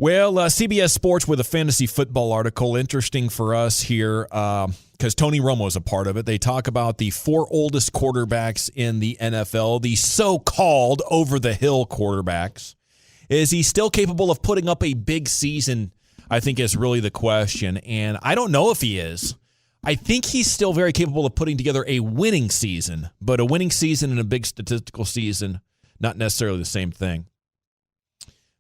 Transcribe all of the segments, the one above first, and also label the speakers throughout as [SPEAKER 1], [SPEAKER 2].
[SPEAKER 1] Well, CBS Sports with a fantasy football article, interesting for us here because Tony Romo is a part of it. They talk about the 4 oldest quarterbacks in the NFL, the so-called over-the-hill quarterbacks. Is he still capable of putting up a big season, I think is really the question, and I don't know if he is. I think he's still very capable of putting together a winning season, but a winning season and a big statistical season, not necessarily the same thing.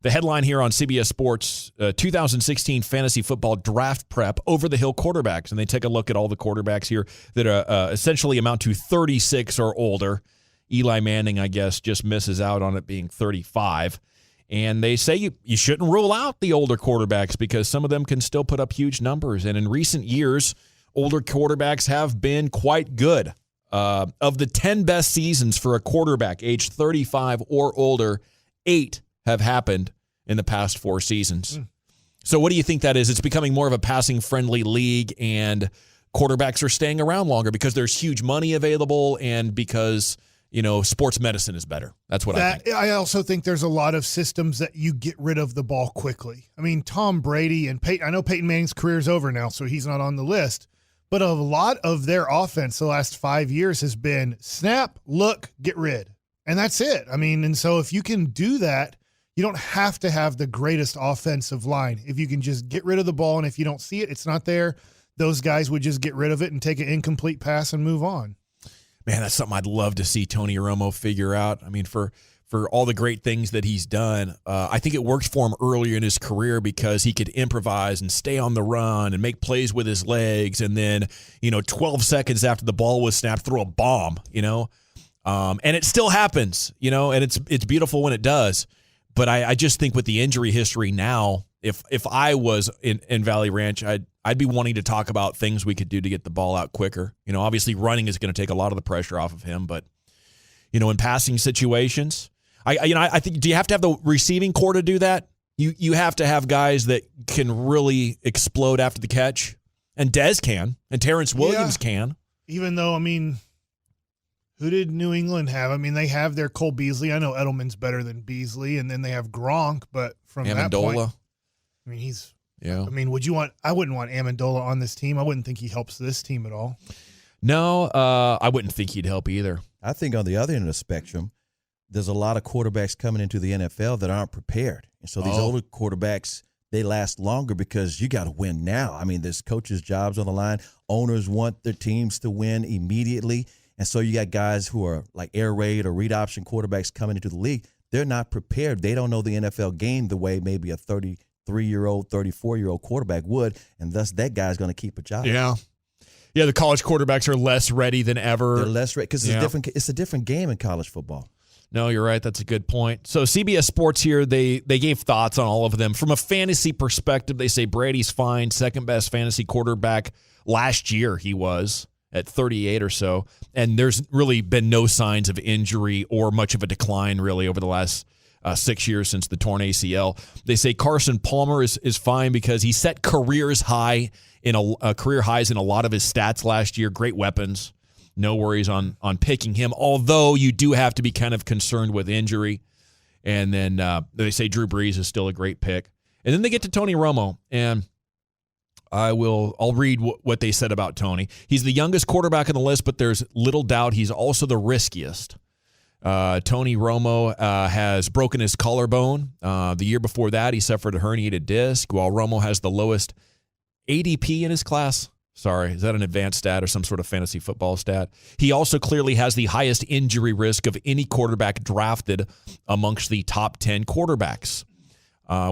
[SPEAKER 1] The headline here on CBS Sports, 2016 Fantasy Football Draft Prep Over-the-Hill Quarterbacks. And they take a look at all the quarterbacks here that essentially amount to 36 or older. Eli Manning, I guess, just misses out on it being 35. And they say you shouldn't rule out the older quarterbacks because some of them can still put up huge numbers. And in recent years, older quarterbacks have been quite good. Of the 10 best seasons for a quarterback aged 35 or older, 8 have happened in the past 4 seasons. So what do you think that is? It's becoming more of a passing-friendly league, and quarterbacks are staying around longer because there's huge money available and because, sports medicine is better. That's what I think.
[SPEAKER 2] I also think there's a lot of systems that you get rid of the ball quickly. I mean, Tom Brady and I know Peyton Manning's career is over now, so he's not on the list. But a lot of their offense the last 5 years has been snap, look, get rid. And that's it. I mean, and so if you can do that, you don't have to have the greatest offensive line. If you can just get rid of the ball, and if you don't see it, it's not there, those guys would just get rid of it and take an incomplete pass and move on.
[SPEAKER 1] Man, that's something I'd love to see Tony Romo figure out. I mean, for all the great things that he's done, I think it worked for him earlier in his career because he could improvise and stay on the run and make plays with his legs. And then, 12 seconds after the ball was snapped, throw a bomb, and it still happens, and it's beautiful when it does. But I just think with the injury history now, if I was in Valley Ranch, I'd be wanting to talk about things we could do to get the ball out quicker. Obviously running is going to take a lot of the pressure off of him, but in passing situations, I think, do you have to have the receiving core to do that? You have to have guys that can really explode after the catch, and Dez can, and Terrence Williams can.
[SPEAKER 2] Even though, who did New England have? I mean, they have their Cole Beasley. I know Edelman's better than Beasley, and then they have Gronk. But from that point, he's. Yeah. I wouldn't want Amendola on this team. I wouldn't think he helps this team at all.
[SPEAKER 1] No, I wouldn't think he'd help either.
[SPEAKER 3] I think on the other end of the spectrum, there's a lot of quarterbacks coming into the NFL that aren't prepared, and so these older quarterbacks, they last longer because you got to win now. I mean, there's coaches' jobs on the line. Owners want their teams to win immediately. And so you got guys who are like air raid or read option quarterbacks coming into the league. They're not prepared. They don't know the NFL game the way maybe a 33-year-old, 34-year-old quarterback would, and thus that guy's going to keep a job.
[SPEAKER 1] Yeah. Yeah, the college quarterbacks are less ready than ever.
[SPEAKER 3] They're less ready because it's a different game in college football.
[SPEAKER 1] No, you're right. That's a good point. So CBS Sports here, they gave thoughts on all of them. From a fantasy perspective, they say Brady's fine, second best fantasy quarterback last year he was at 38 or so. And there's really been no signs of injury or much of a decline really over the last 6 years since the torn ACL. They say Carson Palmer is fine because he set career highs in a lot of his stats last year. Great weapons. No worries on picking him, although you do have to be kind of concerned with injury. And then they say Drew Brees is still a great pick. And then they get to Tony Romo, and I'll read what they said about Tony. He's the youngest quarterback on the list, but there's little doubt he's also the riskiest. Tony Romo has broken his collarbone. The year before that, he suffered a herniated disc, while Romo has the lowest ADP in his class. Sorry, is that an advanced stat or some sort of fantasy football stat? He also clearly has the highest injury risk of any quarterback drafted amongst the top 10 quarterbacks.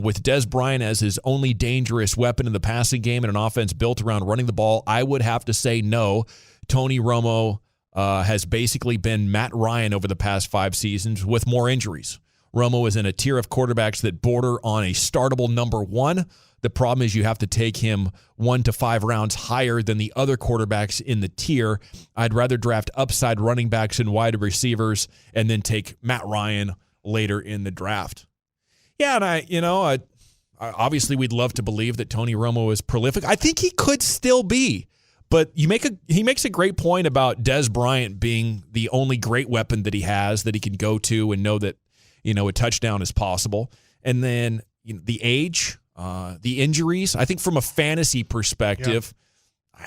[SPEAKER 1] With Dez Bryant as his only dangerous weapon in the passing game and an offense built around running the ball, I would have to say no. Tony Romo has basically been Matt Ryan over the past 5 seasons with more injuries. Romo is in a tier of quarterbacks that border on a startable number 1. The problem is you have to take him 1 to 5 rounds higher than the other quarterbacks in the tier. I'd rather draft upside running backs and wide receivers and then take Matt Ryan later in the draft. Yeah, and I obviously we'd love to believe that Tony Romo is prolific. I think he could still be. But he makes a great point about Dez Bryant being the only great weapon that he has that he can go to and know that, a touchdown is possible. And then the age, The injuries, I think from a fantasy perspective,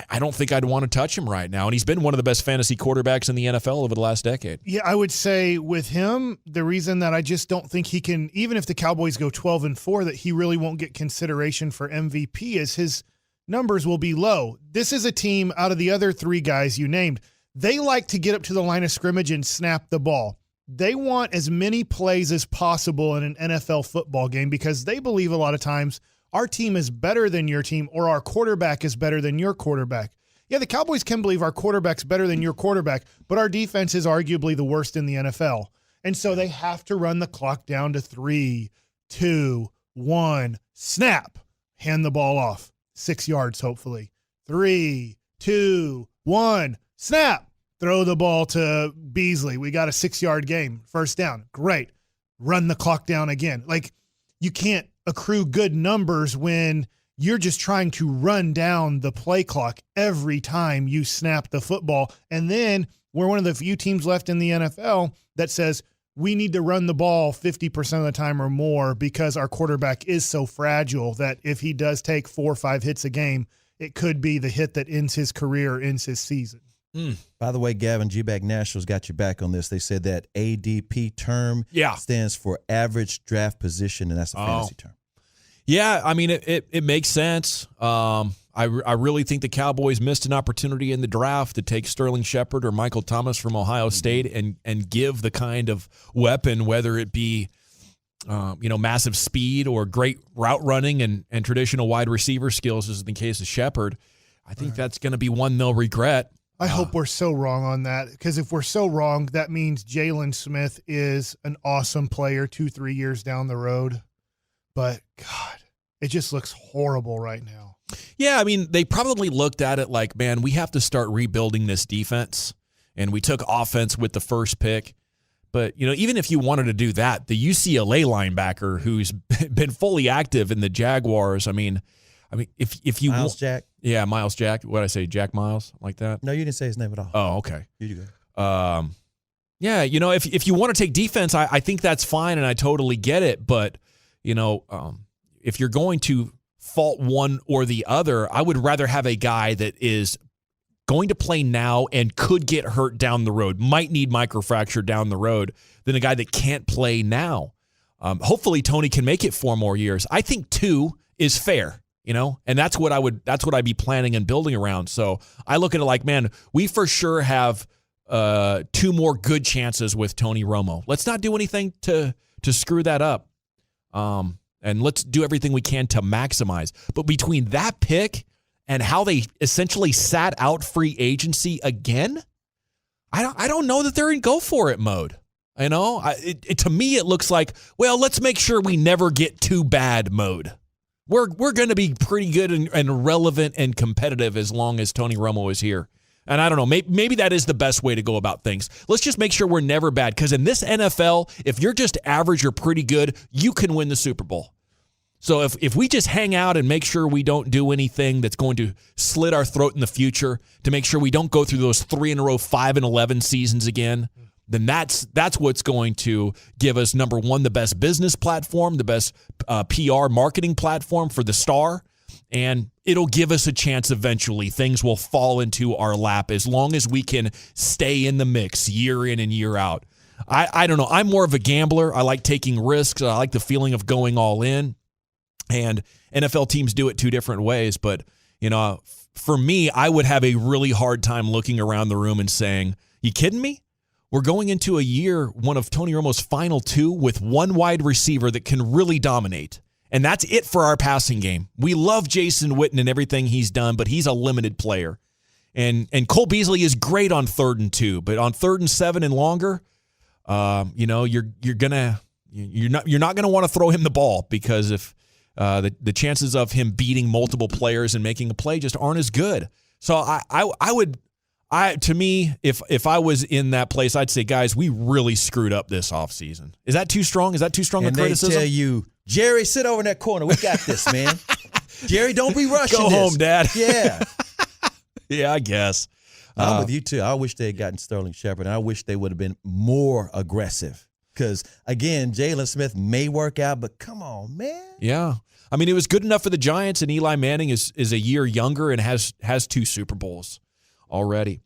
[SPEAKER 1] I don't think I'd want to touch him right now. And he's been one of the best fantasy quarterbacks in the NFL over the last decade.
[SPEAKER 2] Yeah, I would say with him, the reason that I just don't think he can, even if the Cowboys go 12-4, that he really won't get consideration for MVP is his numbers will be low. This is a team out of the other three guys you named. They like to get up to the line of scrimmage and snap the ball. They want as many plays as possible in an NFL football game because they believe a lot of times our team is better than your team or our quarterback is better than your quarterback. Yeah, the Cowboys can believe our quarterback's better than your quarterback, but our defense is arguably the worst in the NFL. And so they have to run the clock down to 3, 2, 1, snap, hand the ball off. 6 yards, hopefully. 3, 2, 1, snap. Throw the ball to Beasley. We got a 6-yard game. First down. Great. Run the clock down again. Like, you can't accrue good numbers when you're just trying to run down the play clock every time you snap the football. And then we're one of the few teams left in the NFL that says we need to run the ball 50% of the time or more because our quarterback is so fragile that if he does take 4 or 5 hits a game, it could be the hit that ends his career, ends his season.
[SPEAKER 3] By the way, Gavin, G-Bag Nationals got your back on this. They said that ADP term stands for average draft position, and that's a fantasy term.
[SPEAKER 1] Yeah, I mean, it makes sense. I really think the Cowboys missed an opportunity in the draft to take Sterling Shepard or Michael Thomas from Ohio State and give the kind of weapon, whether it be massive speed or great route running and traditional wide receiver skills, as in the case of Shepard. I think that's going to be one they'll regret.
[SPEAKER 2] I hope we're so wrong on that, because if we're so wrong, that means Jalen Smith is an awesome player 2-3 years down the road. But, God, it just looks horrible right now.
[SPEAKER 1] Yeah, I mean, they probably looked at it like, man, we have to start rebuilding this defense. And we took offense with the first pick. But, even if you wanted to do that, the UCLA linebacker who's been fully active in the Jaguars, I mean, if you
[SPEAKER 3] Miles Jack.
[SPEAKER 1] Yeah, Miles Jack. What did I say? Jack Miles? Like that?
[SPEAKER 3] No, you didn't say his name at all.
[SPEAKER 1] Oh, okay.
[SPEAKER 3] You go.
[SPEAKER 1] Yeah, if you want to take defense, I think that's fine, and I totally get it. But, if you're going to fault one or the other, I would rather have a guy that is going to play now and could get hurt down the road, might need microfracture down the road, than a guy that can't play now. Hopefully Tony can make it 4 more years. I think 2 is fair. And that's what I'd be planning and building around. So I look at it like, man, we for sure have 2 more good chances with Tony Romo. Let's not do anything to screw that up. And let's do everything we can to maximize. But between that pick and how they essentially sat out free agency again, I don't know that they're in go for it mode. To me, it looks like, well, let's make sure we never get too bad mode. We're going to be pretty good and relevant and competitive as long as Tony Romo is here. And I don't know, maybe that is the best way to go about things. Let's just make sure we're never bad, because in this NFL, if you're just average or pretty good, you can win the Super Bowl. So if we just hang out and make sure we don't do anything that's going to slit our throat in the future, to make sure we don't go through those 3 in a row 5-11 seasons again, then that's what's going to give us, number one, the best business platform, the best PR marketing platform for the star, and it'll give us a chance eventually. Things will fall into our lap as long as we can stay in the mix year in and year out. I don't know. I'm more of a gambler. I like taking risks. I like the feeling of going all in, and NFL teams do it 2 different ways. But, for me, I would have a really hard time looking around the room and saying, you kidding me? We're going into a year, one of Tony Romo's final 2, with 1 wide receiver that can really dominate. And that's it for our passing game. We love Jason Witten and everything he's done, but he's a limited player. And Cole Beasley is great on 3rd and 2, but on 3rd and 7 and longer, you're not gonna want to throw him the ball, because if the chances of him beating multiple players and making a play just aren't as good. So to me, if I was in that place, I'd say, guys, we really screwed up this offseason. Is that too strong? Is that too strong a criticism?
[SPEAKER 3] And they tell you, Jerry, sit over in that corner. We got this, man. Jerry, don't be rushing
[SPEAKER 1] Go
[SPEAKER 3] this.
[SPEAKER 1] home, Dad.
[SPEAKER 3] Yeah.
[SPEAKER 1] Yeah, I guess.
[SPEAKER 3] I'm with you, too. I wish they had gotten Sterling Shepard, and I wish they would have been more aggressive. Because, again, Jalen Smith may work out, but come on, man.
[SPEAKER 1] Yeah. I mean, it was good enough for the Giants, and Eli Manning is a year younger and has 2 Super Bowls already.